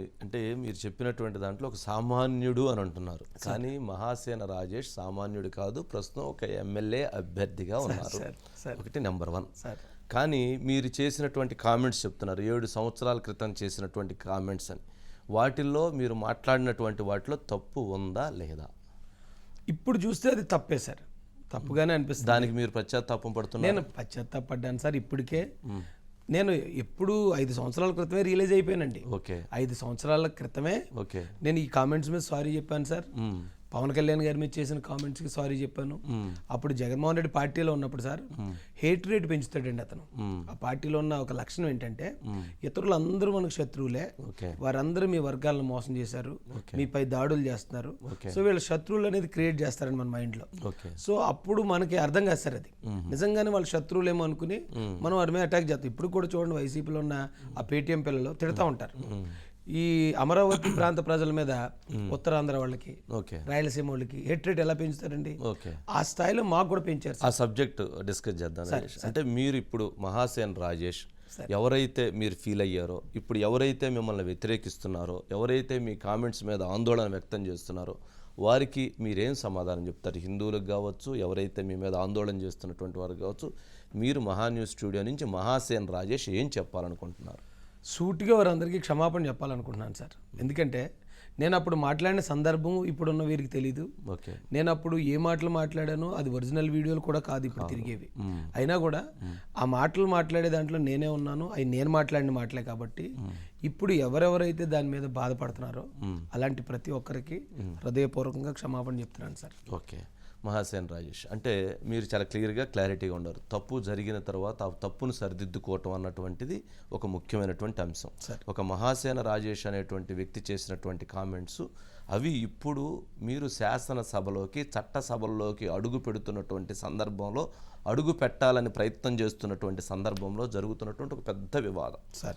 అంటే మీరు చెప్పినటువంటి దాంట్లో ఒక సామాన్యుడు అని అంటున్నారు, కానీ మహాసేన రాజేష్ సామాన్యుడు కాదు, ప్రస్తుతం ఒక ఎమ్మెల్యే అభ్యర్థిగా ఉన్నారు. ఒకటి నెంబర్ 1. కానీ మీరు చేసినటువంటి కామెంట్స్ చెప్తున్నారు 7 సంవత్సరాల క్రితం చేసినటువంటి కామెంట్స్ అని. వాటిల్లో మీరు మాట్లాడినటువంటి వాటిలో తప్పు ఉందా లేదా? ఇప్పుడు చూస్తే అది తప్పే సార్, తప్పుగానే అనిపిస్తుంది. దానికి మీరు పశ్చాత్తాపం పడుతున్నారు? నేను పశ్చాత్తాపడ్డాను సార్. ఇప్పటికే నేను ఎప్పుడు 5 సంవత్సరాల క్రితమే రిలీజ్ అయిపోయానండి. ఓకే, 5 సంవత్సరాల క్రితమే ఓకే, నేను ఈ కామెంట్స్ మీద సారీ చెప్పాను సార్. పవన్ కళ్యాణ్ గారి మీద చేసిన కామెంట్స్కి సారీ చెప్పాను. అప్పుడు జగన్మోహన్ రెడ్డి పార్టీలో ఉన్నప్పుడు సార్ హేట్ రేట్ పెంచుతాడండి అతను. ఆ పార్టీలో ఉన్న ఒక లక్షణం ఏంటంటే ఇతరులందరూ మనకు శత్రువులే, వారందరూ మీ వర్గాలను మోసం చేశారు, మీపై దాడులు చేస్తున్నారు, సో వీళ్ళ శత్రువులు అనేది క్రియేట్ చేస్తారండి మన మైండ్లో. సో అప్పుడు మనకి అర్థం కాదు సార్ అది నిజంగానే వాళ్ళ శత్రువులేమో అనుకుని మనం వారి మీద అటాక్ చేస్తాం. ఇప్పుడు కూడా చూడండి, వైసీపీలో ఉన్న ఆ పేటీఎం పిల్లలు తిడతా ఉంటారు ఈ అమరావతి ప్రాంత ప్రజల మీద, ఉత్తరాంధ్ర వాళ్ళకి, రాయలసీమ వాళ్ళకి హేట్రేట్ ఎలా పెంచుతారండి. ఆ స్థాయిలో మాకు కూడా పెంచారు. ఆ సబ్జెక్ట్ డిస్కస్ చేద్దాం. అంటే మీరు ఇప్పుడు మహాసేన రాజేష్ ఎవరైతే మీరు ఫీల్ అయ్యారో, ఇప్పుడు ఎవరైతే మిమ్మల్ని వ్యతిరేకిస్తున్నారో, ఎవరైతే మీ కామెంట్స్ మీద ఆందోళన వ్యక్తం చేస్తున్నారో వారికి మీరేం సమాధానం చెప్తారు? హిందువులకు కావచ్చు, ఎవరైతే మీ మీద ఆందోళన చేస్తున్నటువంటి వారికి కావచ్చు, మీరు మహాన్యూస్ స్టూడియో నుంచి మహాసేన రాజేష్ ఏం చెప్పాలనుకుంటున్నారు? సూటిగా వారందరికీ క్షమాపణ చెప్పాలనుకుంటున్నాను సార్. ఎందుకంటే నేను అప్పుడు మాట్లాడిన సందర్భం ఇప్పుడున్న వీరికి తెలీదు. నేను అప్పుడు ఏ మాటలు మాట్లాడానో అది ఒరిజినల్ వీడియోలు కూడా కాదు ఇప్పుడు తిరిగేవి. అయినా కూడా ఆ మాటలు మాట్లాడే దాంట్లో నేనే ఉన్నాను, అవి నేను మాట్లాడిన మాటలే. కాబట్టి ఇప్పుడు ఎవరెవరైతే దాని మీద బాధపడుతున్నారో అలాంటి ప్రతి ఒక్కరికి హృదయపూర్వకంగా క్షమాపణ చెప్తున్నాను సార్. ఓకే, మహాసేన రాజేష్ అంటే మీరు చాలా క్లియర్గా క్లారిటీగా ఉన్నారు. తప్పు జరిగిన తర్వాత ఆ తప్పును సరిదిద్దుకోవటం అన్నటువంటిది ఒక ముఖ్యమైనటువంటి అంశం. ఒక మహాసేన రాజేష్ అనేటువంటి వ్యక్తి చేసినటువంటి కామెంట్స్ అవి ఇప్పుడు మీరు శాసనసభలోకి, చట్టసభల్లోకి అడుగు పెడుతున్నటువంటి సందర్భంలో, అడుగు పెట్టాలని ప్రయత్నం చేస్తున్నటువంటి సందర్భంలో జరుగుతున్నటువంటి ఒక పెద్ద వివాదం.